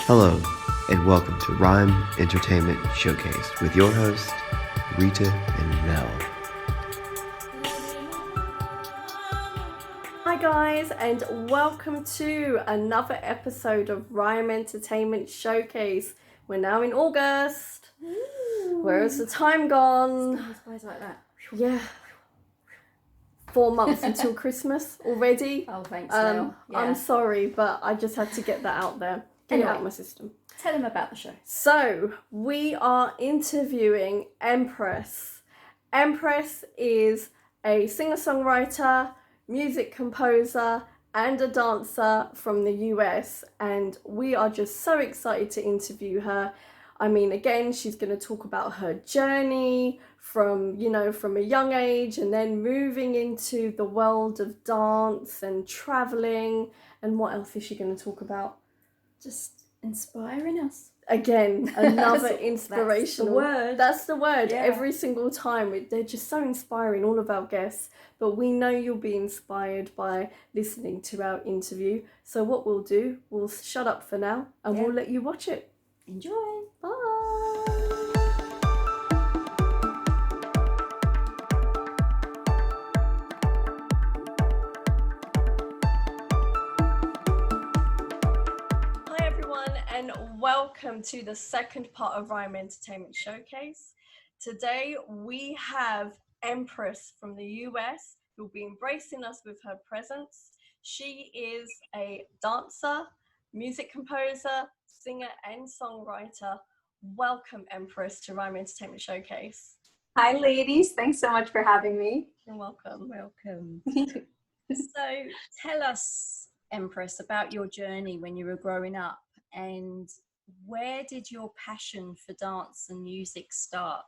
Hello, and welcome to RIME Entertainment Showcase with your hosts, Rita and Mel. Hi guys, and welcome to another episode of RIME Entertainment Showcase. We're now in August. Ooh. Where has the time gone? Time flies like that. Yeah. 4 months until Christmas already. Oh, thanks, Mel. Yeah. I'm sorry, but I just had to get that out there. Get it out of my system. Tell them about the show. So, we are interviewing Empress. Empress is a singer-songwriter, music composer, and a dancer from the US, and we are just so excited to interview her. I mean, again, she's going to talk about her journey from a young age and then moving into the world of dance and traveling. And what else is she going to talk about? Just inspiring us. Again, another inspirational. That's the word. Yeah. Every single time. They're just so inspiring, all of our guests. But we know you'll be inspired by listening to our interview. So what we'll do, we'll shut up for now and we'll let you watch it. Enjoy. Bye. Hi everyone, and welcome to the second part of RIME Entertainment Showcase. Today we have Empress from the US who'll be embracing us with her presence. She is a dancer, music composer, singer, and songwriter. Welcome, Empress, to RIME Entertainment Showcase. Hi, ladies. Thanks so much for having me. You're welcome. Welcome. So tell us, Empress, about your journey when you were growing up, and where did your passion for dance and music start?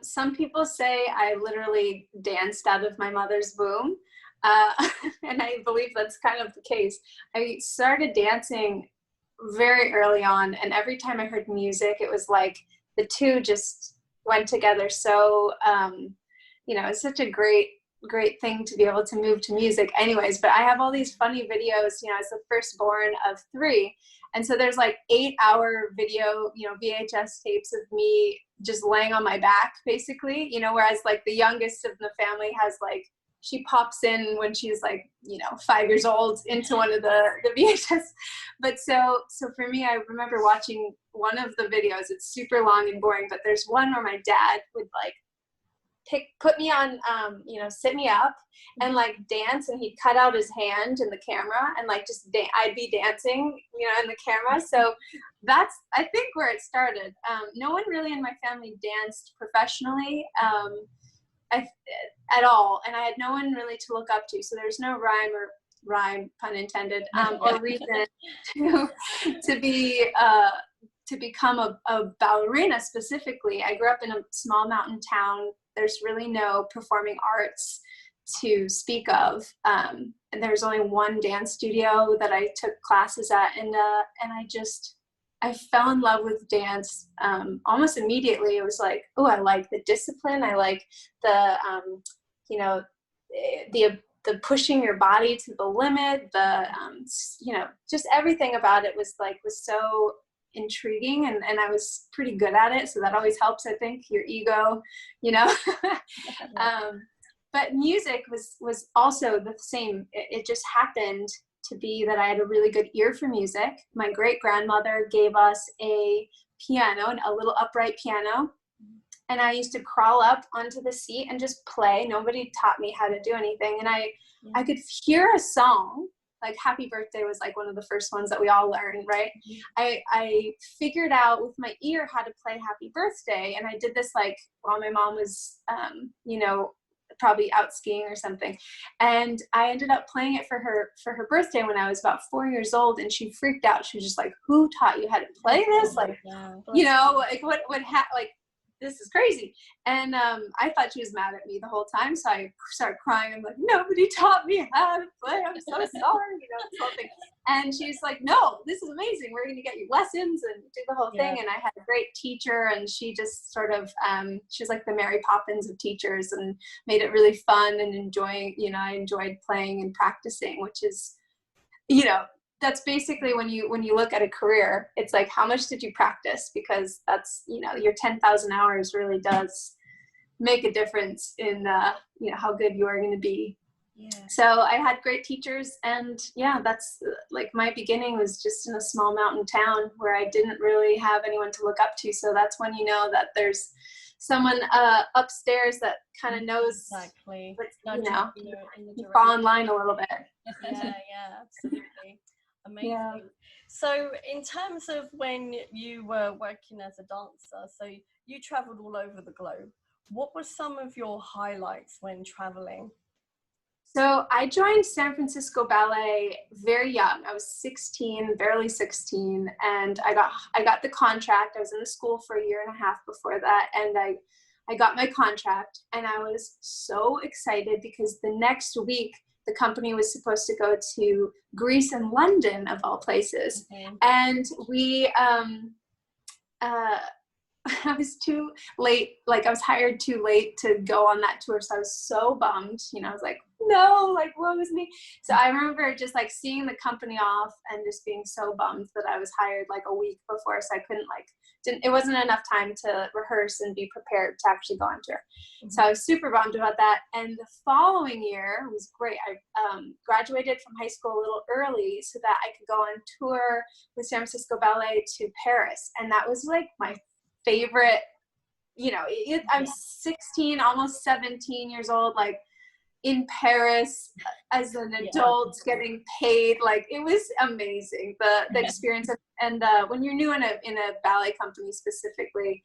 Some people say I literally danced out of my mother's womb, and I believe that's kind of the case. I started dancing very early on, and every time I heard music, it was like the two just went together. So, it's such a great thing to be able to move to music anyways. But I have all these funny videos, as the firstborn of 3. And so there's like 8-hour video, VHS tapes of me just laying on my back, basically, whereas like the youngest of the family has like, she pops in when she's like, 5 years old into one of the VHS. But so for me, I remember watching one of the videos. It's super long and boring, but there's one where my dad would like put me on, sit me up and like dance, and he'd cut out his hand in the camera and like just I'd be dancing, in the camera. So that's, I think, where it started. No one really in my family danced professionally at all, and I had no one really to look up to. So there's no rhyme, pun intended, or reason to become a ballerina specifically. I grew up in a small mountain town. There's really no performing arts to speak of, and there's only one dance studio that I took classes at, and I fell in love with dance almost immediately. It was like, oh, I like the discipline. I like the the pushing your body to the limit. Just everything about it was so intriguing, and I was pretty good at it, so that always helps, I think, your ego, but music was also the same. It just happened to be that I had a really good ear for music. My great grandmother gave us a piano, a little upright piano, and I used to crawl up onto the seat and just play. Nobody taught me how to do anything, and I could hear a song. Like Happy Birthday was like one of the first ones that we all learned, right? Mm-hmm. I figured out with my ear how to play Happy Birthday, and I did this like while my mom was, probably out skiing or something. And I ended up playing it for her birthday when I was about 4 years old, and she freaked out. She was just like, "Who taught you how to play this? Like, like what like, this is crazy." And I thought she was mad at me the whole time, so I started crying. I'm like, "Nobody taught me how to play. I'm so sorry," this whole thing. And she's like, "No, this is amazing. We're going to get you lessons and do the whole thing." And I had a great teacher, and she just sort of, she's like the Mary Poppins of teachers, and made it really fun and enjoying. I enjoyed playing and practicing, which is, that's basically when you look at a career, it's like, how much did you practice? Because that's, you know, your 10,000 hours really does make a difference in, you know, how good you are going to be. Yeah. So I had great teachers, and yeah, that's like my beginning was just in a small mountain town where I didn't really have anyone to look up to. So that's when you know that there's someone upstairs that kind of knows, Exactly. you know, in you fall in line a little bit. Yeah, absolutely. Amazing. Yeah. So in terms of when you were working as a dancer, so you traveled all over the globe. What were some of your highlights when traveling? So I joined San Francisco Ballet very young. I was 16, barely 16, and I got the contract. I was in the school for a year and a half before that, and I got my contract, and I was so excited because the next week the company was supposed to go to Greece and London, of all places. Okay. And we I was too late, like I was hired too late to go on that tour. So I was so bummed, you know, I was like, no, like what was me? So I remember just like seeing the company off and just being so bummed that I was hired like a week before. So I couldn't it wasn't enough time to rehearse and be prepared to actually go on tour. Mm-hmm. So I was super bummed about that. And the following year was great. I graduated from high school a little early so that I could go on tour with San Francisco Ballet to Paris. And that was like my favorite, you know, I'm 16, almost 17 years old, like in Paris as an adult, getting paid. Like it was amazing, the experience. And when you're new in a ballet company specifically,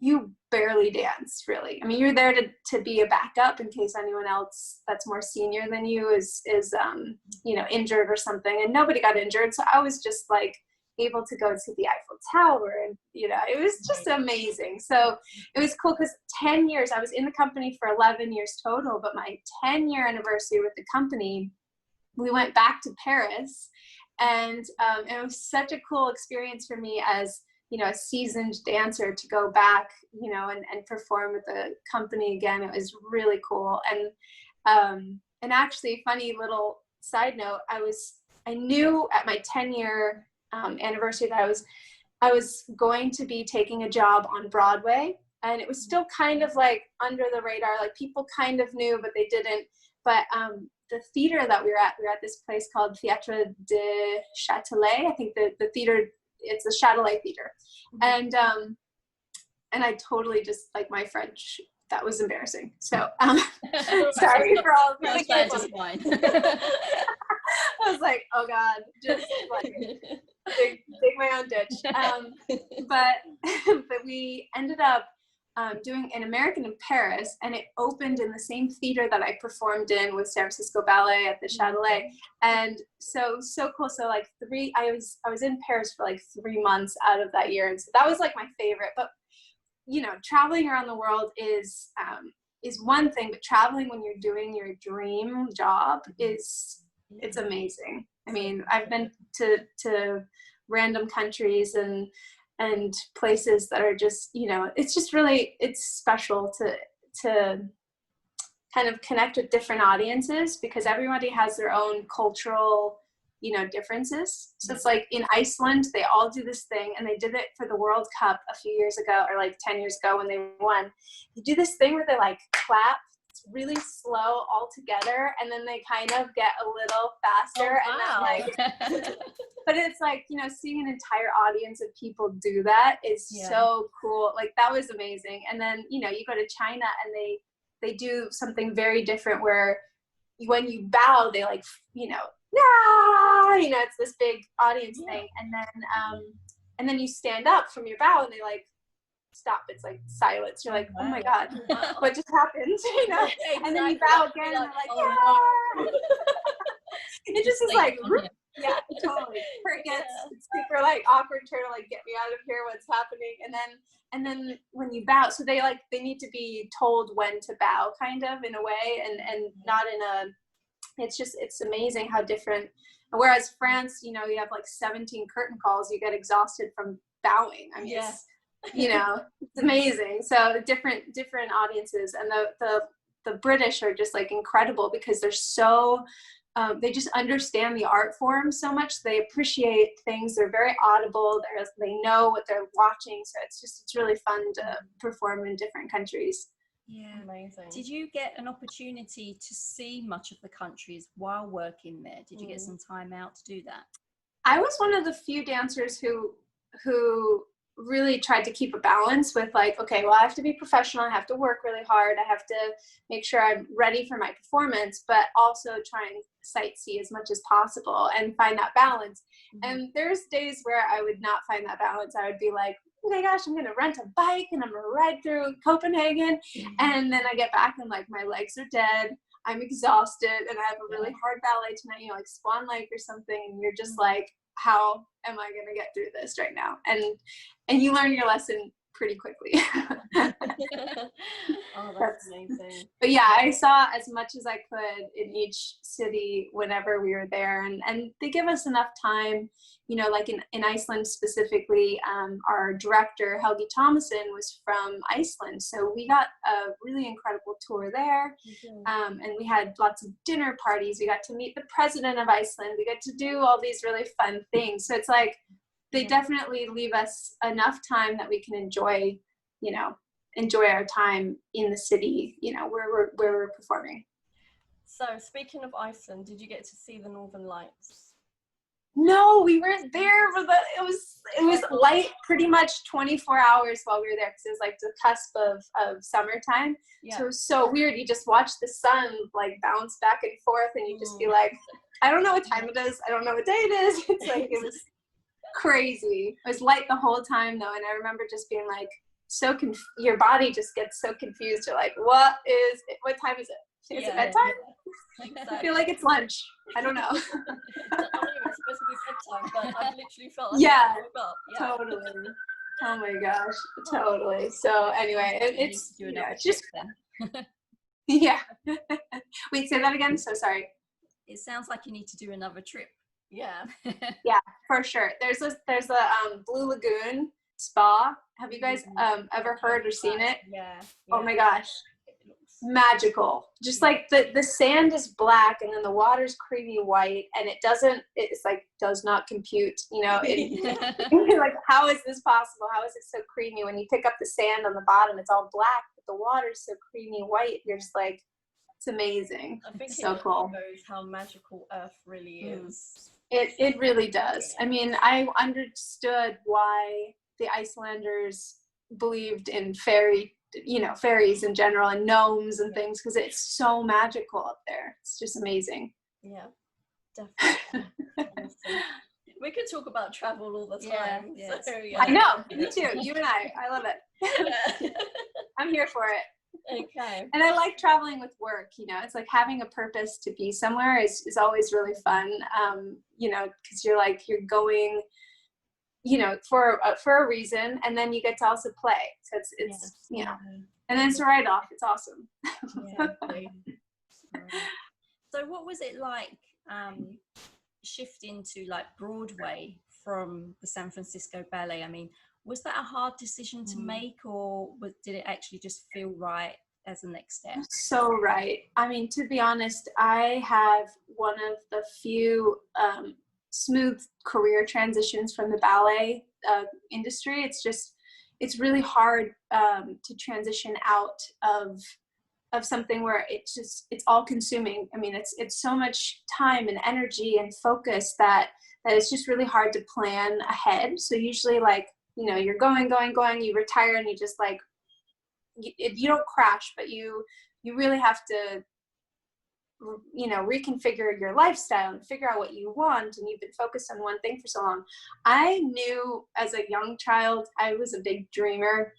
you barely dance, really. I mean, you're there to be a backup in case anyone else that's more senior than you is you know, injured or something. And nobody got injured, so I was just like able to go to the Eiffel Tower, and you know, it was just amazing. So it was cool because 10 years, I was in the company for 11 years total, but my 10-year anniversary with the company, we went back to Paris, and it was such a cool experience for me as, you know, a seasoned dancer to go back, you know, and perform with the company again. It was really cool. And actually, funny little side note, I knew at my 10-year anniversary that I was going to be taking a job on Broadway, and it was still kind of like under the radar, like people kind of knew, but they didn't. But the theater that we were at this place called Théâtre de Châtelet. I think the theater, it's the Châtelet Theater. And I totally just, like, my French, that was embarrassing. So sorry for all the kids. I was like, oh God, just like dig my own ditch. But we ended up doing an American in Paris, and it opened in the same theater that I performed in with San Francisco Ballet at the Châtelet. And so cool. So like I was in Paris for like 3 months out of that year. And so that was like my favorite. But you know, traveling around the world is one thing, but traveling when you're doing your dream job it's amazing. I mean, I've been to random countries and places that are just, you know, it's just really, it's special to kind of connect with different audiences, because everybody has their own cultural, you know, differences. So it's like in Iceland, they all do this thing, and they did it for the World Cup a few years ago, or like 10 years ago when they won. They do this thing where they like clap. It's really slow all together, and then they kind of get a little faster. Oh, wow. And then like, but it's like, you know, seeing an entire audience of people do that is so cool. Like that was amazing. And then, you know, you go to China and they do something very different where when you bow, they like, you know, you know, it's this big audience thing. And then you stand up from your bow and they like stop. It's like silence. You're like, oh my God, what just happened? You know? Exactly. And then you bow again and they're like, yeah. It just is like, yeah, totally. It's super like awkward, trying to like get me out of here, what's happening. And then when you bow, so they need to be told when to bow, kind of, in a way, and not in a, it's amazing how different. Whereas France, you know, you have like 17 curtain calls, you get exhausted from bowing. I mean, it's, you know, it's amazing. So different audiences, and the British are just like incredible because they're so they just understand the art form so much. They appreciate things. They're very audible. They know what they're watching. So it's really fun to perform in different countries. Yeah, Amazing. Did you get an opportunity to see much of the countries while working there? Did you get some time out to do that? I was one of the few dancers who really tried to keep a balance with like, okay, well, I have to be professional. I have to work really hard. I have to make sure I'm ready for my performance, but also try and sightsee as much as possible and find that balance. And there's days where I would not find that balance. I would be like, oh my gosh, I'm going to rent a bike and I'm going to ride through Copenhagen. And then I get back and like my legs are dead. I'm exhausted and I have a really hard ballet tonight, you know, like Swan Lake or something. And you're just like, how am I going to get through this right now? And you learn your lesson pretty quickly. Oh, that's amazing. But yeah, I saw as much as I could in each city whenever we were there. And they give us enough time, you know, like in Iceland specifically, our director, Helgi Thomason, was from Iceland. So we got a really incredible tour there. And we had lots of dinner parties. We got to meet the president of Iceland. We got to do all these really fun things. So it's like, they definitely leave us enough time that we can enjoy our time in the city, you know, where we're performing. So speaking of Iceland, did you get to see the Northern Lights? No, we were there for it was light pretty much 24 hours while we were there because it was like the cusp of summertime. Yeah. So it was so weird. You just watch the sun like bounce back and forth and you just be like, I don't know what time it is. I don't know what day it is. It's like, it was crazy. It was light the whole time though. And I remember just being like, your body just gets so confused. You're like, what time is it? Is it bedtime? Exactly. I feel like it's lunch. I don't know. I don't even supposed to be bedtime, but I literally felt like Yeah, I woke up. totally. Oh my gosh, totally. So anyway, it's just then. yeah. Wait, say that again. So sorry. It sounds like you need to do another trip. Yeah. Yeah, for sure. There's a Blue Lagoon spa. Have you guys ever heard or seen it? Yeah. Oh my gosh. Magical. Just like the sand is black and then the water's creamy white and does not compute, you know, you're like, how is this possible? How is it so creamy? When you pick up the sand on the bottom, it's all black, but the water's so creamy white. You're just like, it's amazing. I think it's so cool. Shows how magical Earth really is. It really does. I mean, I understood why the Icelanders believed in fairies in general and gnomes and things, because it's so magical up there. It's just amazing. Yeah, definitely. We could talk about travel all the time. Yeah, so, I know. Me too. You and I love it. I'm here for it. Okay. And I like traveling with work, you know, it's like having a purpose to be somewhere is always really fun. You know, because you're going, you know, for a reason, and then you get to also play. So it's you know, and then it's a write-off. It's awesome. So what was it like shifting to like Broadway from the San Francisco Ballet? I mean, was that a hard decision to make, or did it actually just feel right as the next step? So right. I mean, to be honest, I have one of the few smooth career transitions from the ballet industry. It's really hard to transition out of something where it's all consuming. I mean, it's so much time and energy and focus that it's just really hard to plan ahead. So usually, like, you know, you're going, you retire and you just like, you don't crash, but you really have to, you know, reconfigure your lifestyle and figure out what you want, and you've been focused on one thing for so long. I knew as a young child, I was a big dreamer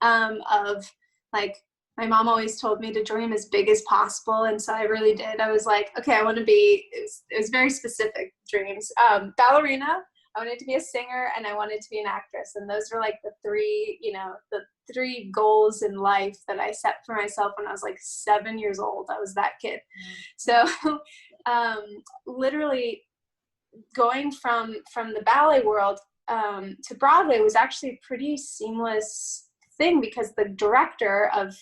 of, like, my mom always told me to dream as big as possible, and so I really did. I was like, okay, I want to be, it was very specific dreams. Ballerina, I wanted to be a singer, and I wanted to be an actress, and those were like the three goals in life that I set for myself when I was like 7 years old. I was that kid. So literally going from the ballet world to Broadway was actually a pretty seamless thing, because the director of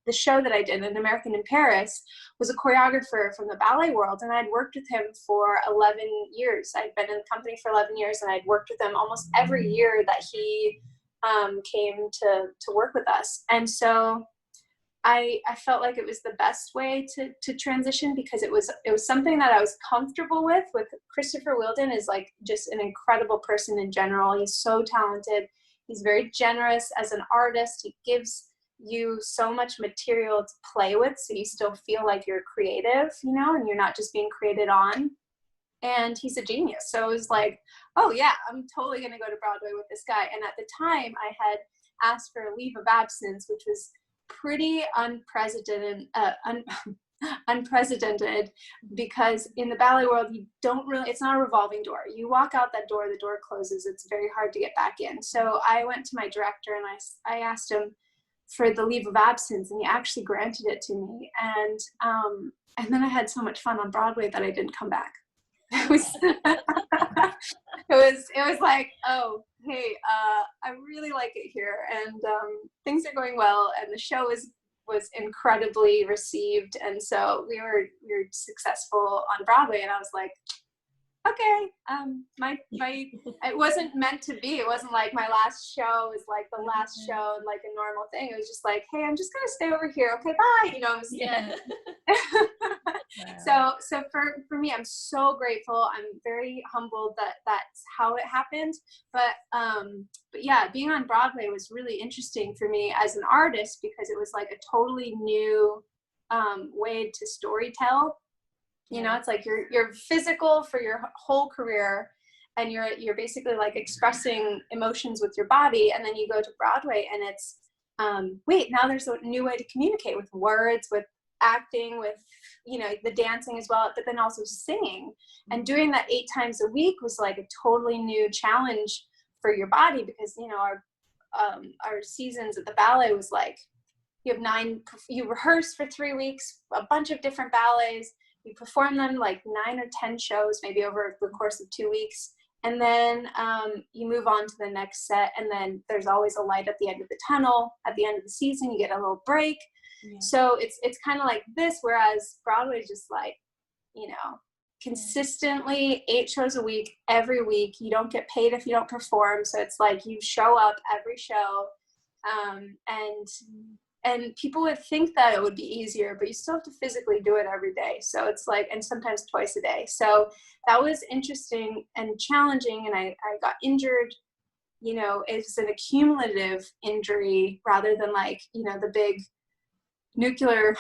the show that I did, An American in Paris, was a choreographer from the ballet world, and I'd worked with him for 11 years. I'd been in the company for 11 years, and I'd worked with him almost every year that he came to work with us. And so I felt like it was the best way to transition, because it was something that I was comfortable with. Christopher Wheeldon is like just an incredible person in general. He's so talented. He's very generous as an artist. He gives you so much material to play with, so you still feel like you're creative, you know, and you're not just being created on. And he's a genius. So it was like, oh yeah, I'm totally going to go to Broadway with this guy. And at the time I had asked for a leave of absence, which was pretty unprecedented, because in the ballet world, you don't really, it's not a revolving door. You walk out that door, the door closes. It's very hard to get back in. So I went to my director and I asked him for the leave of absence, and he actually granted it to me. And then I had so much fun on Broadway that I didn't come back. It was it was like, oh, hey, I really like it here, and things are going well, and the show was incredibly received, and so we were successful on Broadway, and I was like, okay, it wasn't meant to be. It wasn't like my last show is like the last show and like a normal thing. It was just like, hey, I'm just gonna stay over here. Okay, bye. You know. It was, Yeah. So for me, I'm so grateful. I'm very humbled that that's how it happened. But yeah, being on Broadway was really interesting for me as an artist, because it was like a totally new way to storytell. You know, it's like you're physical for your whole career, and you're basically like expressing emotions with your body, and then you go to Broadway and it's wait, now there's a new way to communicate with words, with acting, with, you know, the dancing as well, but then also singing. And doing that 8 times a week was like a totally new challenge for your body, because, you know, our seasons at the ballet was like, you rehearse for 3 weeks, a bunch of different ballets, you perform them like 9 or 10 shows, maybe over the course of 2 weeks. And then you move on to the next set, and then there's always a light at the end of the tunnel. At the end of the season, you get a little break. Yeah. So it's kind of like this, whereas Broadway is just like, you know, consistently 8 shows a week, every week. You don't get paid if you don't perform. So it's like you show up every show, and people would think that it would be easier, but you still have to physically do it every day. So it's like, and sometimes twice a day. So that was interesting and challenging. And I got injured, you know, it's an accumulative injury rather than like, you know, the big nuclear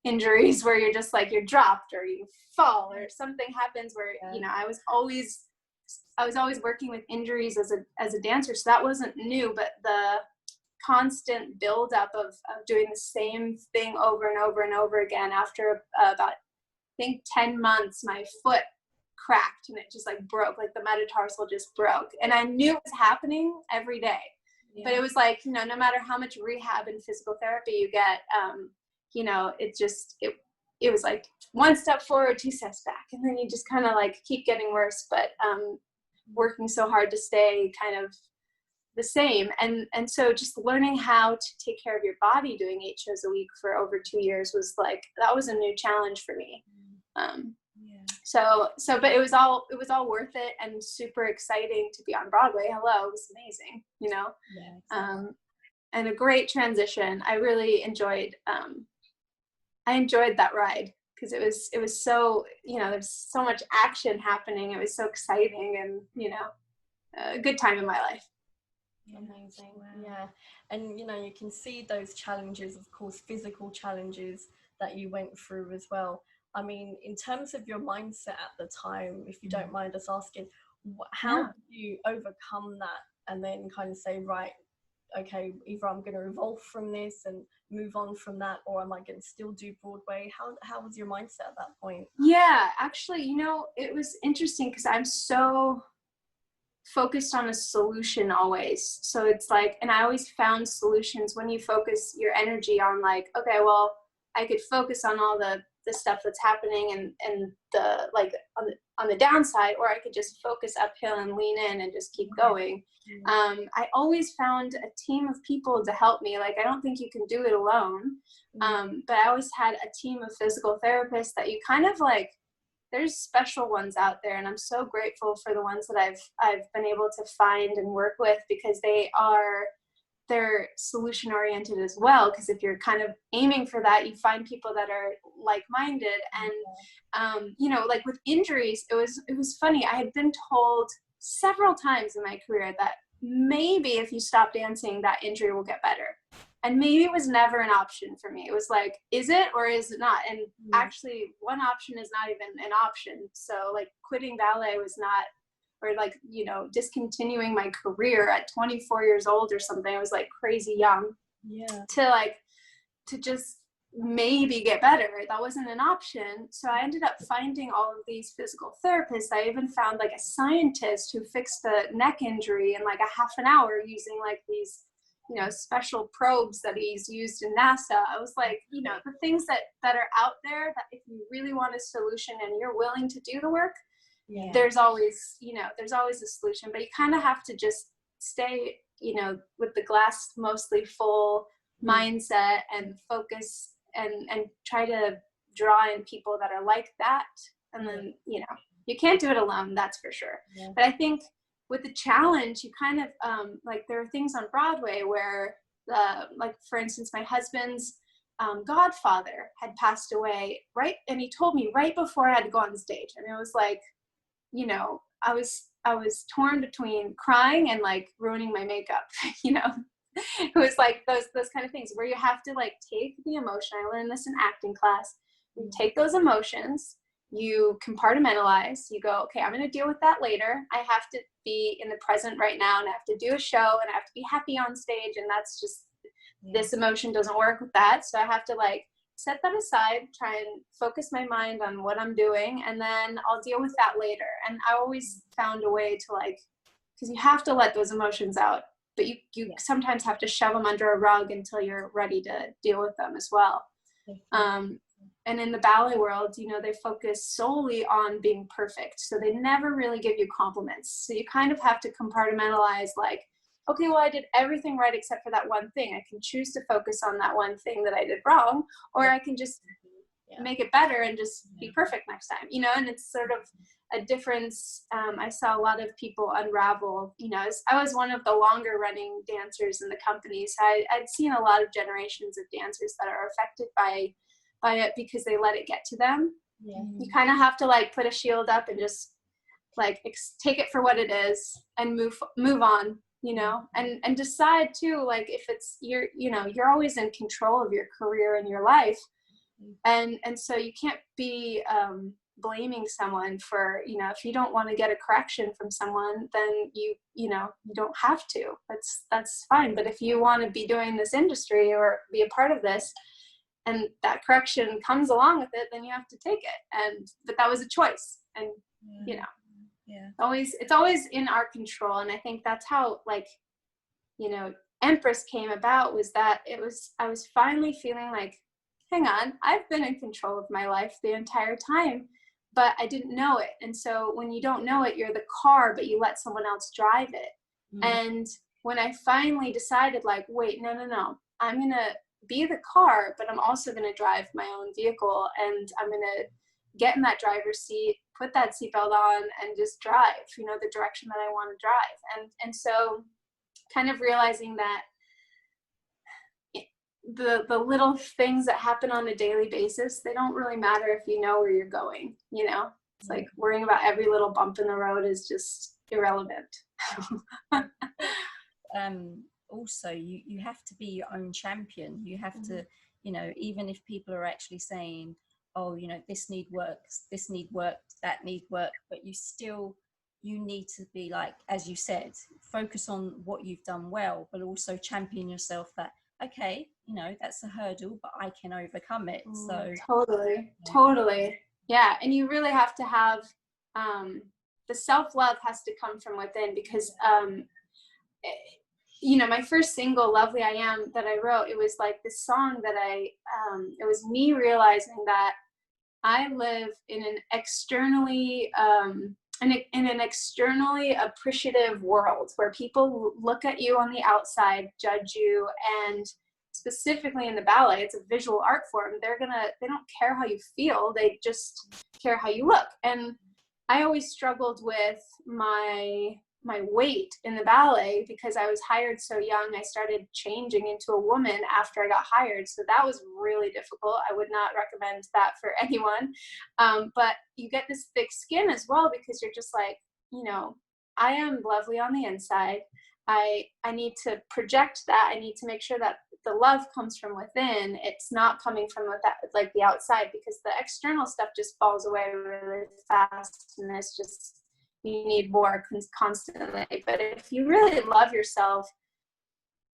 injuries where you're just like, you're dropped or you fall or something happens where, you know, I was always working with injuries as a dancer. So that wasn't new, but the constant buildup of doing the same thing over and over and over again, after about, I think 10 months, my foot cracked and it just like broke, like the metatarsal just broke. And I knew it was happening every day. Yeah. But it was like, you know, no matter how much rehab and physical therapy you get, you know, it was like 1 step forward, 2 steps back. And then you just kind of like keep getting worse, but working so hard to stay kind of the same. And so just learning how to take care of your body doing 8 shows a week for over 2 years was like, that was a new challenge for me. But it was all worth it and super exciting to be on Broadway. Hello, it was amazing, you know? Yeah, exactly. And a great transition. I really enjoyed, I enjoyed that ride, because it was so, you know, there's so much action happening. It was so exciting, and, you know, a good time in my life. Amazing. Wow. Yeah. And, you know, you can see those challenges, of course, physical challenges that you went through as well. I mean, in terms of your mindset at the time, if you don't mind us asking, how did you overcome that and then kind of say, right, okay, either I'm going to evolve from this and move on from that, or am I going to still do Broadway? How was your mindset at that point? Yeah, actually, you know, it was interesting because I'm so focused on a solution always. So it's like, and I always found solutions when you focus your energy on like, okay, well, I could focus on all the the stuff that's happening and the like on the downside, or I could just focus uphill and lean in and just keep going. I always found a team of people to help me. Like, I don't think you can do it alone. But I always had a team of physical therapists that you kind of like, there's special ones out there, and I'm so grateful for the ones that I've been able to find and work with, because they're solution oriented as well. Because if you're kind of aiming for that, you find people that are like-minded. And you know, like with injuries, it was funny. I had been told several times in my career that maybe if you stop dancing, that injury will get better. And maybe it was never an option for me. It was like, is it or is it not? And actually, one option is not even an option. So like quitting ballet was not, or like, you know, discontinuing my career at 24 years old or something. I was like crazy young. To just maybe get better. That wasn't an option. So I ended up finding all of these physical therapists. I even found like a scientist who fixed the neck injury in like a half an hour using like these, you know, special probes that he's used in NASA. I was like, you know, the things that are out there, that if you really want a solution and you're willing to do the work, there's always, you know, there's always a solution. But you kind of have to just stay, you know, with the glass mostly full mindset and focus and try to draw in people that are like that. And then, you know, you can't do it alone, that's for sure. But I think with the challenge, you kind of, like there are things on Broadway where, like for instance, my husband's godfather had passed away, right? And he told me right before I had to go on stage. And it was like, you know, I was torn between crying and like ruining my makeup, you know? It was like those kind of things where you have to like take the emotion. I learned this in acting class. You take those emotions, you compartmentalize, you go, okay, I'm going to deal with that later. I have to be in the present right now, and I have to do a show, and I have to be happy on stage. And that's just, this emotion doesn't work with that. So I have to like set that aside, try and focus my mind on what I'm doing, and then I'll deal with that later. And I always found a way to like, because you have to let those emotions out, but you sometimes have to shove them under a rug until you're ready to deal with them as well. And in the ballet world, you know, they focus solely on being perfect. So they never really give you compliments. So you kind of have to compartmentalize like, okay, well, I did everything right except for that one thing. I can choose to focus on that one thing that I did wrong, or I can just make it better and just be perfect next time, you know? And it's sort of a difference. I saw a lot of people unravel, you know, I was one of the longer running dancers in the company. So I'd seen a lot of generations of dancers that are affected by it because they let it get to them. You kind of have to like put a shield up and just like take it for what it is and move on, you know, and decide too, like if it's you're always in control of your career and your life, and so you can't be blaming someone for, you know, if you don't want to get a correction from someone, then you don't have to. That's fine. But if you want to be doing this industry or be a part of this, and that correction comes along with it, then you have to take it. But that was a choice. And, you know, it's always in our control. And I think that's how, like, you know, Empress came about, was that I was finally feeling like, hang on, I've been in control of my life the entire time, but I didn't know it. And so when you don't know it, you're the car, but you let someone else drive it. And when I finally decided, like, wait, no, I'm going to be the car, but I'm also going to drive my own vehicle, and I'm going to get in that driver's seat, put that seatbelt on, and just drive, you know, the direction that I want to drive. And so kind of realizing that the little things that happen on a daily basis, they don't really matter if you know where you're going, you know. It's like worrying about every little bump in the road is just irrelevant. Also, you have to be your own champion. You have to, you know, even if people are actually saying, oh, you know, this need work, that need work, but you need to be, like, as you said, focus on what you've done well, but also champion yourself that, okay, you know, that's a hurdle, but I can overcome it. So Totally. Yeah. And you really have to have, the self-love has to come from within, because, you know, my first single, Lovely I Am, that I wrote, it was like this song that it was me realizing that I live in an externally in an externally appreciative world where people look at you on the outside, judge you, and specifically in the ballet, it's a visual art form. They don't care how you feel, they just care how you look. And I always struggled with my weight in the ballet because I was hired so young. I started changing into a woman after I got hired. So that was really difficult. I would not recommend that for anyone. But you get this thick skin as well because you're just like, you know, I am lovely on the inside. I need to project that. I need to make sure that the love comes from within. It's not coming from like the outside, because the external stuff just falls away really fast, and it's just, you need more constantly. But if you really love yourself,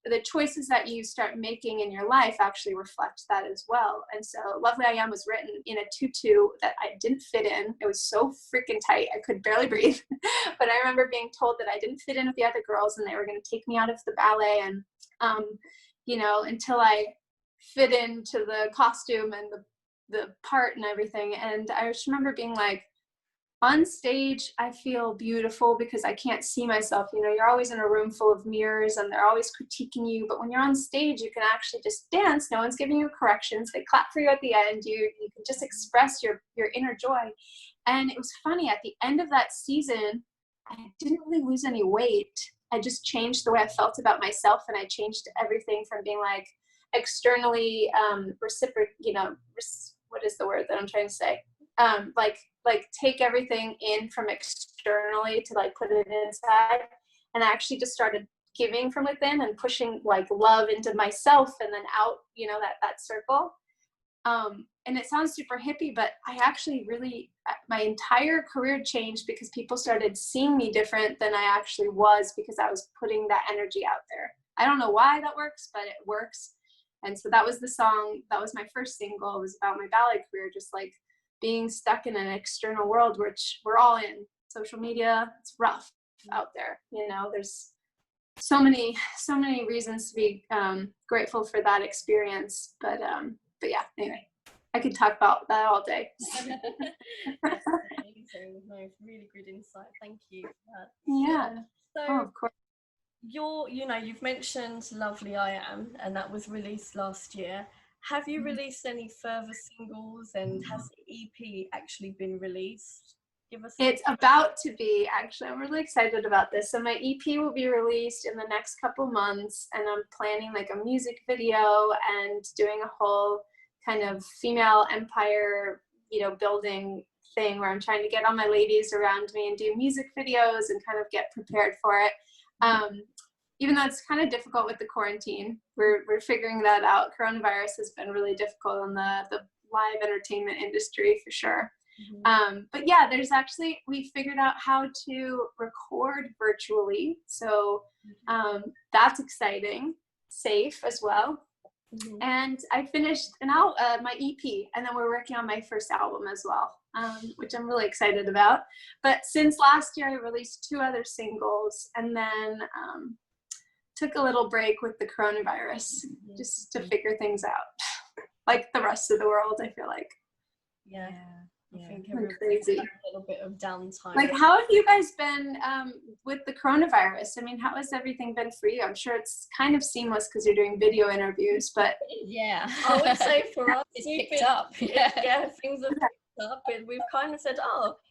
the choices that you start making in your life actually reflect that as well. And so Lovely I Am was written in a tutu that I didn't fit in. It was so freaking tight, I could barely breathe. But I remember being told that I didn't fit in with the other girls and they were going to take me out of the ballet, and you know, until I fit into the costume and the part and everything. And I just remember being like, on stage, I feel beautiful because I can't see myself. You know, you're always in a room full of mirrors and they're always critiquing you. But when you're on stage, you can actually just dance. No one's giving you corrections. They clap for you at the end. You can just express your inner joy. And it was funny, at the end of that season, I didn't really lose any weight. I just changed the way I felt about myself, and I changed everything from being like externally what is the word that I'm trying to say? Like take everything in from externally to like put it inside. And I actually just started giving from within and pushing like love into myself and then out, you know, that circle. And it sounds super hippie, but I actually really, my entire career changed because people started seeing me different than I actually was, because I was putting that energy out there. I don't know why that works, but it works. And so that was the song, that was my first single. It was about my ballet career, just like being stuck in an external world, which we're all in. Social media, it's rough out there. You know, there's so many reasons to be grateful for that experience. But yeah, anyway, I could talk about that all day. Amazing. No, really good insight. Thank you for that. Yeah. So of course. You've mentioned Lovely I Am, and that was released last year. Have you released any further singles, and has the EP actually been released? Give us. It's about to be, actually. I'm really excited about this. So my EP will be released in the next couple months, and I'm planning like a music video and doing a whole kind of female empire, you know, building thing where I'm trying to get all my ladies around me and do music videos and kind of get prepared for it. Even though it's kind of difficult with the quarantine, we're figuring that out. Coronavirus has been really difficult in the live entertainment industry for sure. But yeah, we figured out how to record virtually. So that's exciting, safe as well. And I finished my EP, and then we're working on my first album as well, which I'm really excited about. But since last year, I released 2 other singles, and then took a little break with the coronavirus just to figure things out, like the rest of the world, I feel like. Yeah. I think crazy. A little bit of downtime. Like, how have you guys been with the coronavirus? I mean, how has everything been for you? I'm sure it's kind of seamless because you're doing video interviews, but yeah, I would say for us, it's picked up. Yeah, things have picked up, and we've kind of said,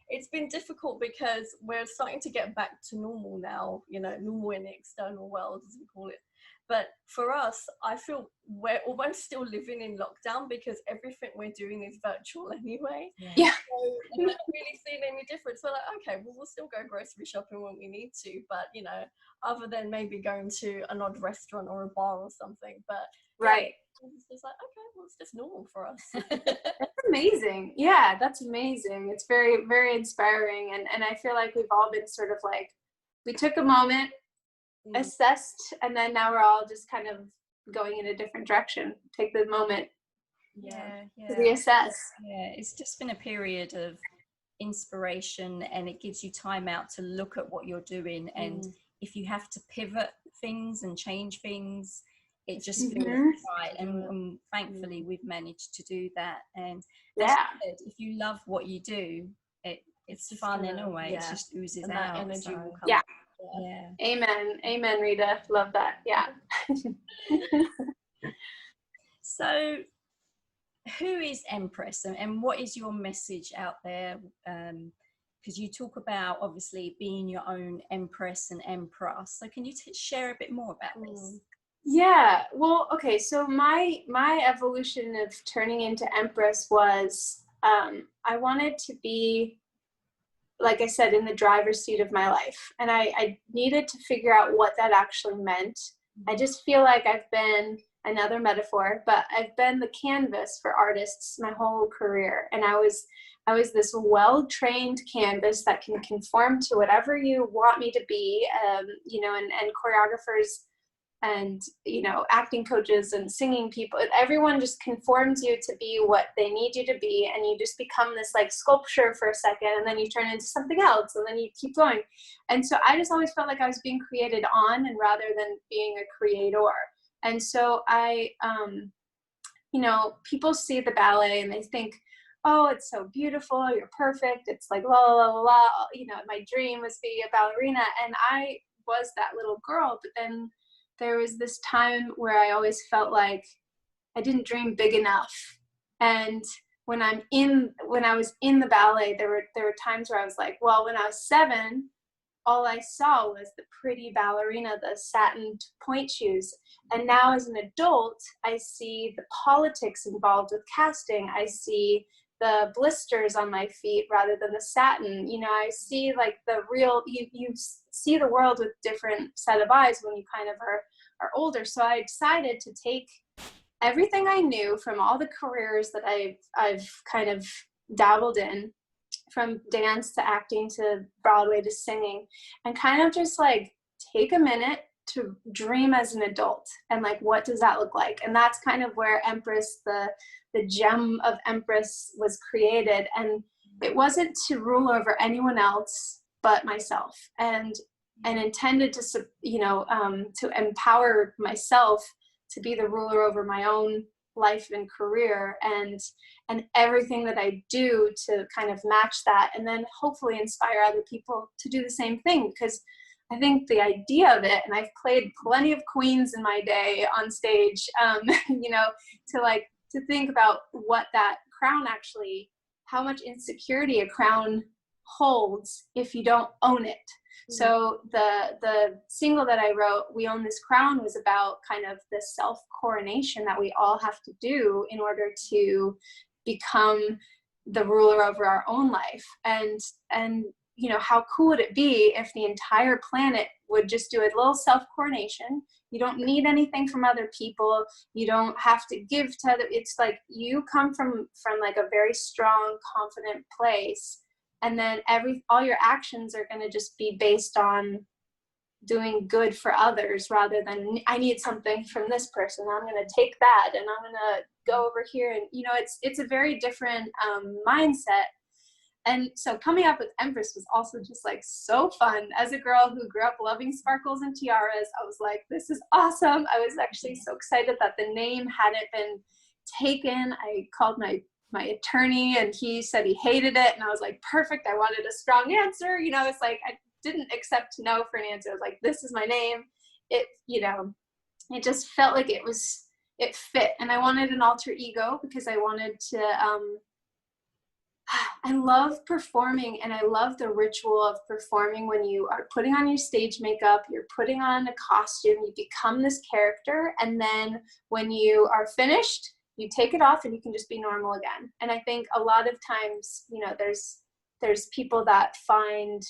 it's been difficult because we're starting to get back to normal now. You know, normal in the external world, as we call it. But for us, I feel we're almost still living in lockdown because everything we're doing is virtual anyway. Yeah. So we're not really seeing any difference. We're like, okay, well, we'll still go grocery shopping when we need to. But, you know, other than maybe going to an odd restaurant or a bar or something. But right. It's just like, okay, well, it's just normal for us. That's amazing. Yeah, that's amazing. It's very, very inspiring. And I feel like we've all been sort of like, we took a moment, assessed, and then now we're all just kind of going in a different direction. Take the moment to reassess. Yeah, it's just been a period of inspiration, and it gives you time out to look at what you're doing, and if you have to pivot things and change things, it just feels right, and thankfully we've managed to do that. And as you said, if you love what you do, it's fun in a way. It just oozes out. That energy will come. Yeah. Amen, Rita. Love that. Yeah. So who is Empress, and what is your message out there? Because you talk about obviously being your own Empress and Empress. So can you share a bit more about this? Yeah, well, okay, so my evolution of turning into Empress was I wanted to be, like I said, in the driver's seat of my life, and I needed to figure out what that actually meant. I just feel like I've been, another metaphor, but I've been the canvas for artists my whole career, and I was this well-trained canvas that can conform to whatever you want me to be, you know, and choreographers and, you know, acting coaches and singing people, everyone just conforms you to be what they need you to be, and you just become this like sculpture for a second, and then you turn into something else, and then you keep going. And so I just always felt like I was being created on, and rather than being a creator. And so I, you know, people see the ballet and they think, oh, it's so beautiful, you're perfect, it's like la la la la la, you know, my dream was to be a ballerina, and I was that little girl. But then there was this time where I always felt like I didn't dream big enough. And when I was in the ballet, there were times where I was like, well, when I was 7, all I saw was the pretty ballerina, the satin point shoes. And now as an adult, I see the politics involved with casting. I see the blisters on my feet rather than the satin. You know, I see like the real, you see the world with different set of eyes when you kind of are older. So I decided to take everything I knew from all the careers that I've kind of dabbled in, from dance to acting to Broadway to singing, and kind of just like take a minute to dream as an adult, and like, what does that look like? And that's kind of where Empress, the gem of Empress, was created. And it wasn't to rule over anyone else but myself, and intended to, you know, to empower myself to be the ruler over my own life and career, and everything that I do to kind of match that, and then hopefully inspire other people to do the same thing. Because I think the idea of it, and I've played plenty of queens in my day on stage, you know, to think about what that crown actually, how much insecurity a crown holds if you don't own it. So the single that I wrote, We Own This Crown, was about kind of the self-coronation that we all have to do in order to become the ruler over our own life. And you know, how cool would it be if the entire planet would just do a little self-coronation? You don't need anything from other people. You don't have to give to other. It's like you come from like a very strong, confident place. And then all your actions are going to just be based on doing good for others, rather than I need something from this person, I'm going to take that and I'm going to go over here. And, you know, it's a very different mindset. And so coming up with Empress was also just like so fun. As a girl who grew up loving sparkles and tiaras, I was like, this is awesome. I was actually so excited that the name hadn't been taken. I called my attorney and he said he hated it, and I was like, perfect, I wanted a strong answer. You know, it's like I didn't accept no for an answer. I was like, this is my name. It, you know, it just felt like it fit. And I wanted an alter ego because I wanted to I love performing, and I love the ritual of performing. When you are putting on your stage makeup, you're putting on a costume, you become this character, and then when you are finished, you take it off and you can just be normal again. And I think a lot of times, you know, there's people that find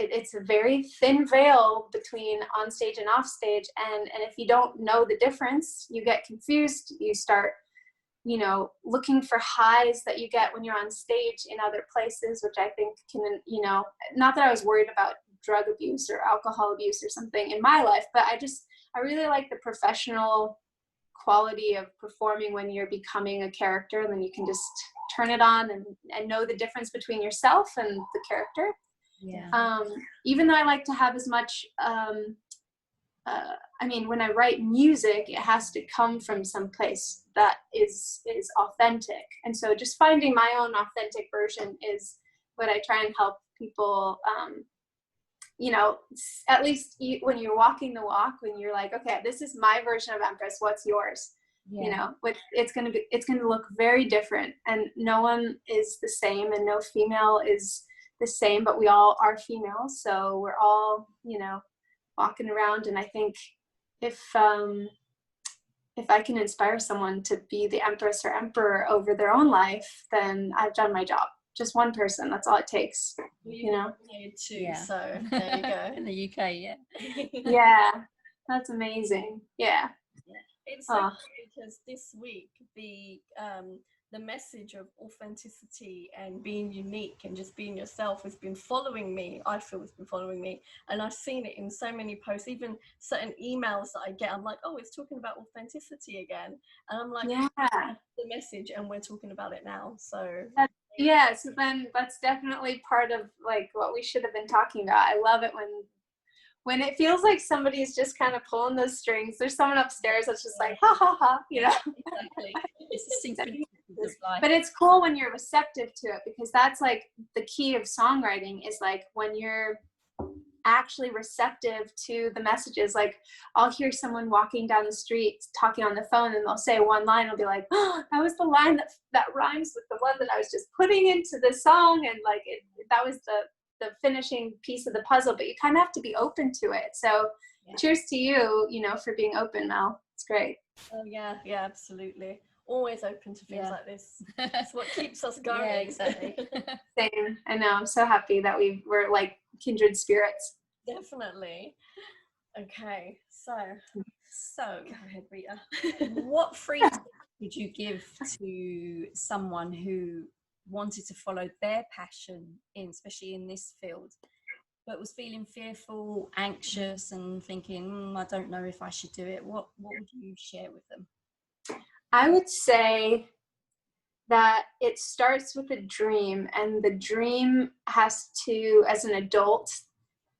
it's a very thin veil between on stage and off stage, and if you don't know the difference, you get confused. You start, you know, looking for highs that you get when you're on stage in other places, which I think can, you know, not that I was worried about drug abuse or alcohol abuse or something in my life, but I really like the professional quality of performing when you're becoming a character, and then you can just turn it on and know the difference between yourself and the character. Yeah. Even though I like to have as much I mean, when I write music, it has to come from some place that is authentic. And so just finding my own authentic version is what I try and help people, you know, at least when you're walking the walk, when you're like, okay, this is my version of Empress, what's yours? Yeah. You know, it's going to look very different, and no one is the same, and no female is the same, but we all are females. So we're all, you know, walking around. And I think if I can inspire someone to be the Empress or Emperor over their own life, then I've done my job. Just one person, that's all it takes, you know? Too, yeah. So there you go. In the UK, yeah. Yeah, that's amazing. Yeah. It's so cool because this week the message of authenticity and being unique and just being yourself has been following me. I feel it's been following me, and I've seen it in so many posts, even certain emails that I get. I'm like, oh, it's talking about authenticity again, and I'm like, yeah, the message, and we're talking about it now. So yeah, so then that's definitely part of like what we should have been talking about. I love it when it feels like somebody's just kind of pulling those strings. There's someone upstairs that's just like, ha ha ha, you know. Exactly. It's but it's cool when you're receptive to it, because that's like the key of songwriting, is like when you're actually receptive to the messages. Like I'll hear someone walking down the street talking on the phone, and they'll say one line, I'll be like, oh, that was the line that rhymes with the one that I was just putting into the song, and like that was the finishing piece of the puzzle. But you kind of have to be open to it. So cheers to you, you know, for being open, Mel. It's great. Oh yeah, absolutely. Always open to things like this. It's what keeps us going. Yeah, exactly. Same. I know. I'm so happy that we're like kindred spirits. Definitely. Okay, so go ahead, Rita. What free tips would you give to someone who wanted to follow their passion especially in this field, but was feeling fearful, anxious, and thinking, I don't know if I should do it? What would you share with them? I would say that it starts with a dream, and the dream has to, as an adult,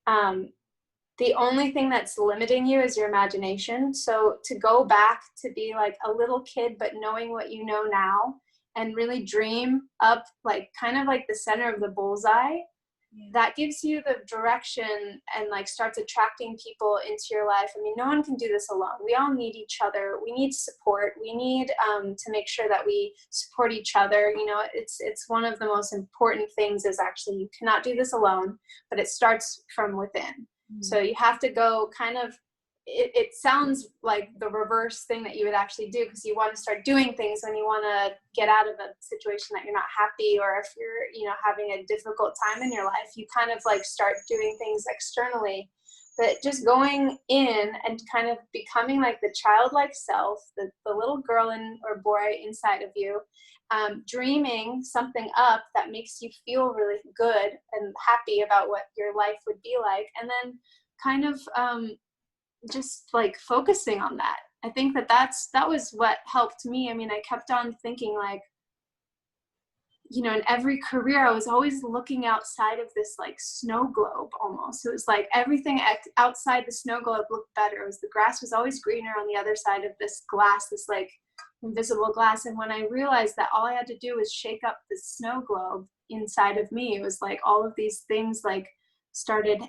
the only thing that's limiting you is your imagination. So to go back to be like a little kid, but knowing what you know now, and really dream up like kind of like the center of the bullseye, that gives you the direction and like starts attracting people into your life. I mean, no one can do this alone. We all need each other. We need support. We need to make sure that we support each other. You know, it's one of the most important things is actually you cannot do this alone, but it starts from within. So you have to go kind of, it sounds like the reverse thing that you would actually do, because you want to start doing things when you want to get out of a situation that you're not happy, or if you're, you know, having a difficult time in your life, you kind of like start doing things externally. But just going in and kind of becoming like the childlike self, the little girl or boy inside of you, dreaming something up that makes you feel really good and happy about what your life would be like, and then kind of just like focusing on that. I think that was what helped me. I mean, I kept on thinking like, you know, in every career I was always looking outside of this like snow globe almost. It was like everything outside the snow globe looked better. The grass was always greener on the other side of this glass, this like invisible glass. And when I realized that all I had to do was shake up the snow globe inside of me, it was like all of these things like started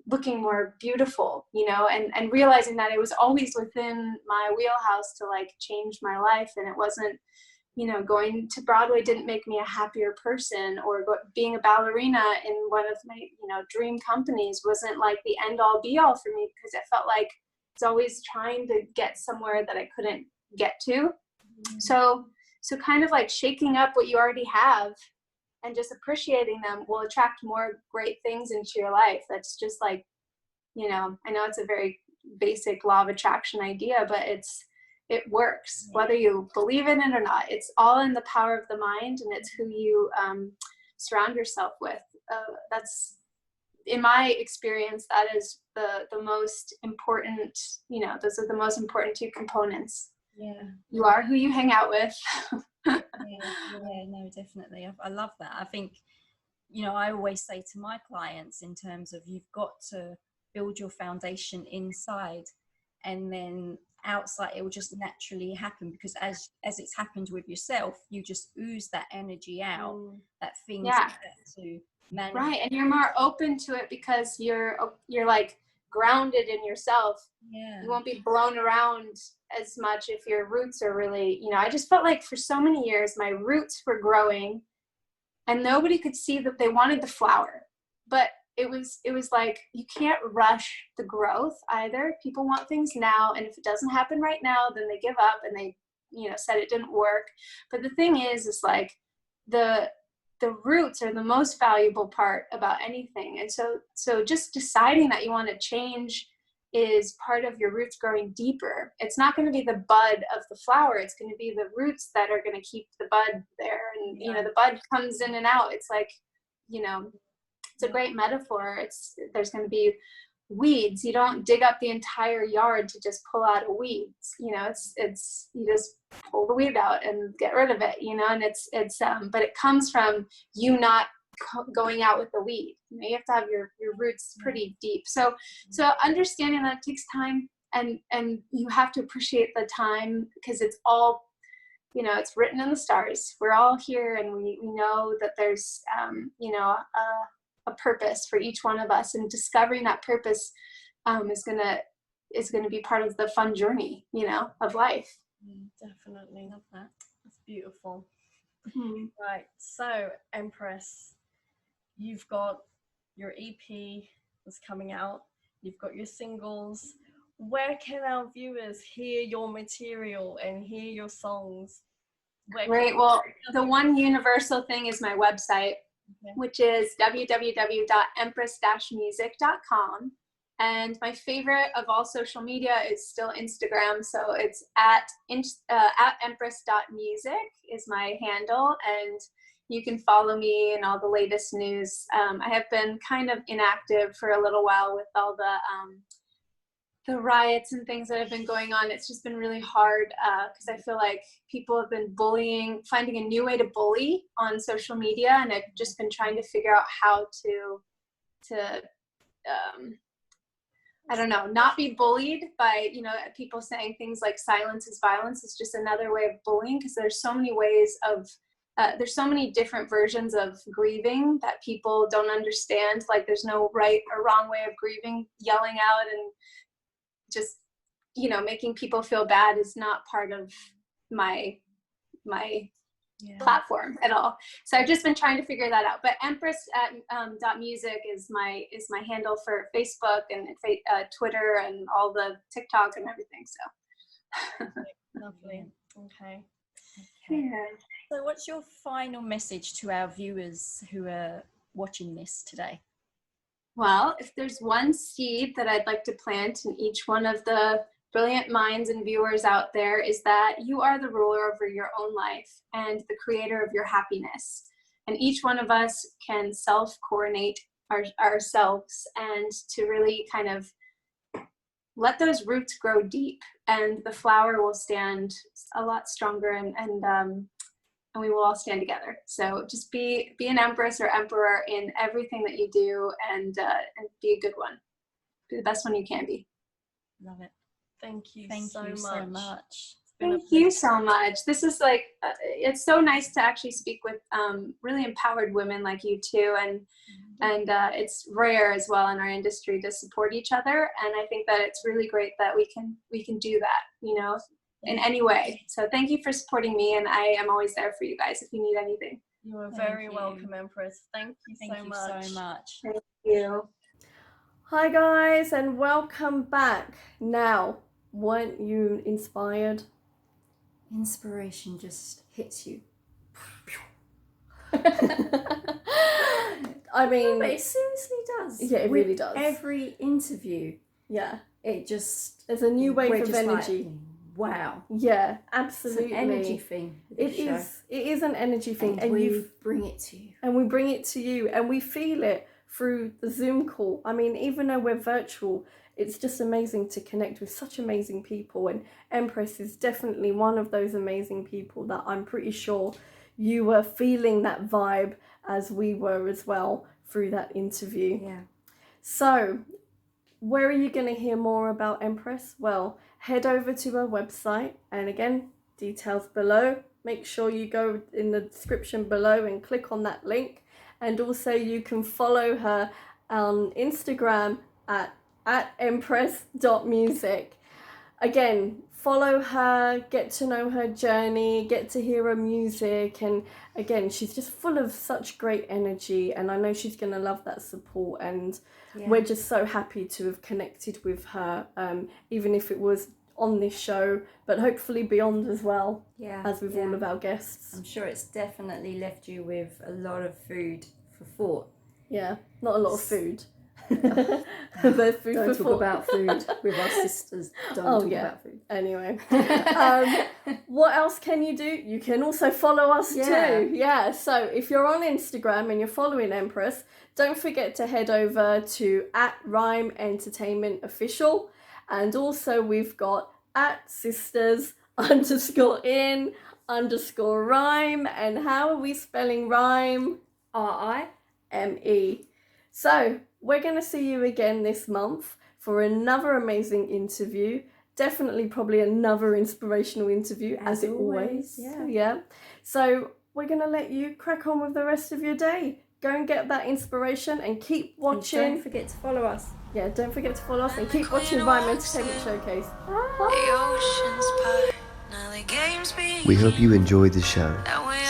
looking more beautiful, you know, and realizing that it was always within my wheelhouse to like change my life. And it wasn't, you know, going to Broadway didn't make me a happier person, or being a ballerina in one of my, you know, dream companies wasn't like the end all be all for me, because it felt like it's always trying to get somewhere that I couldn't get to. So kind of like shaking up what you already have and just appreciating them will attract more great things into your life. That's just like, you know, I know it's a very basic law of attraction idea, but it works whether you believe in it or not. It's all in the power of the mind, and it's who you surround yourself with. That's, in my experience, that is the most important, you know, those are the most important two components. Yeah. You are who you hang out with. Yeah, no, definitely. I love that. I think, you know, I always say to my clients in terms of you've got to build your foundation inside, and then outside it will just naturally happen, because as it's happened with yourself, you just ooze that energy out, that things to manifest. Right, and you're more open to it because you're like grounded in yourself. You won't be blown around as much if your roots are really, I just felt like for so many years my roots were growing and nobody could see that they wanted the flower, but it was like, you can't rush the growth either. People want things now, and if it doesn't happen right now, then they give up and they said it didn't work. But the thing is like the roots are the most valuable part about anything. And so just deciding that you want to change is part of your roots growing deeper. It's not going to be the bud of the flower. It's going to be the roots that are going to keep the bud there. And, the bud comes in and out. It's like, it's a great metaphor. There's going to be weeds. You don't dig up the entire yard to just pull out a weed. It's you just pull the weed out and get rid of it, and it's but it comes from you not going out with the weed. You have to have your roots pretty deep. So understanding that takes time, and you have to appreciate the time, because it's all, it's written in the stars. We're all here, and we know that there's a purpose for each one of us, and discovering that purpose is gonna be part of the fun journey, of life. Definitely. Love that. That's beautiful. Mm-hmm. Right. So, Empress, you've got your EP that's coming out. You've got your singles. Where can our viewers hear your material and hear your songs? Great. Well, the one universal thing is my website, which is www.empress-music.com. And my favorite of all social media is still Instagram. So it's at empress.music is my handle. And you can follow me and all the latest news. I have been kind of inactive for a little while with all the riots and things that have been going on. It's just been really hard because I feel like people have been finding a new way to bully on social media, and I've just been trying to figure out how to I don't know, not be bullied by, people saying things like silence is violence. Is just another way of bullying, because there's so many ways of there's so many different versions of grieving that people don't understand. Like, there's no right or wrong way of grieving. Yelling out and just making people feel bad is not part of my platform at all. So I've just been trying to figure that out. But Empress@music is my handle for Facebook and Twitter and all the TikTok and everything. So lovely. Okay. Yeah. So what's your final message to our viewers who are watching this today? Well, if there's one seed that I'd like to plant in each one of the brilliant minds and viewers out there, is that you are the ruler over your own life and the creator of your happiness. And each one of us can self-coordinate ourselves, and to really kind of let those roots grow deep, and the flower will stand a lot stronger, and we will all stand together. So just be an empress or emperor in everything that you do, and be a good one. Be the best one you can be. Love it. Thank you so much. Thank you so much. This is like, it's so nice to actually speak with really empowered women like you too. And it's rare as well in our industry to support each other. And I think that it's really great that we can do that, in any way. So thank you for supporting me. And I am always there for you guys if you need anything. You are very welcome, Empress. Thank you so much. Thank you. Hi guys, and welcome back. Now, weren't you inspired? Inspiration just hits you. I mean, but it seriously does. Yeah, it really does. Every interview, yeah, it just, there's a new wave of energy. Like, wow. Yeah, absolutely. It's an energy thing. It is an energy thing, and we bring it to you. And we bring it to you, and we feel it through the Zoom call. I mean, even though we're virtual, it's just amazing to connect with such amazing people, and Empress is definitely one of those amazing people that I'm pretty sure you were feeling that vibe as we were as well through that interview. Yeah. So where are you going to hear more about Empress? Well, head over to her website, and again, details below. Make sure you go in the description below and click on that link. And also you can follow her on Instagram at empress.music. Again, follow her, get to know her journey, get to hear her music, and again, she's just full of such great energy, and I know she's going to love that support, and we're just so happy to have connected with her, even if it was on this show, but hopefully beyond as well, as with all of our guests. I'm sure it's definitely left you with a lot of food for thought. Yeah, not a lot of food. There's food Don't for talk about food with our sisters. Don't talk about food. Anyway, what else can you do? You can also follow us too. Yeah, so if you're on Instagram and you're following Empress, don't forget to head over to @RIME Entertainment Official, and also we've got @sisters_in_rhyme. And how are we spelling rhyme? RIME. So we're going to see you again this month for another amazing interview. Definitely probably another inspirational interview, as it always. Yeah. So we're going to let you crack on with the rest of your day. Go and get that inspiration and keep watching. And don't forget to follow us. Yeah, don't forget to follow us and keep watching RIME Entertainment Showcase. We hope you enjoyed the show.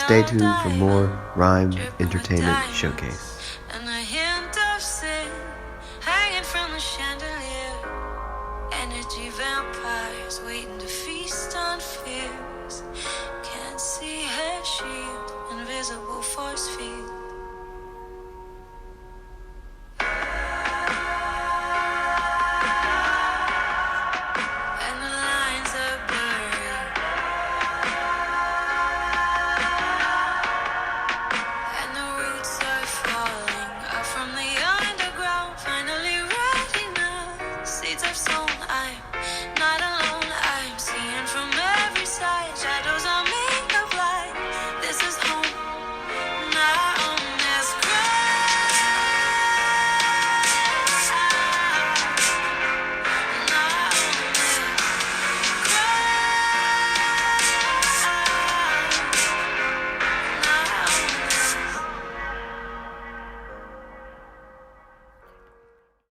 Stay tuned for more RIME Entertainment Showcase. And a hint of sin hanging from the chandelier. Energy vampires waiting to feast on fears. Can't see her shield, invisible force field.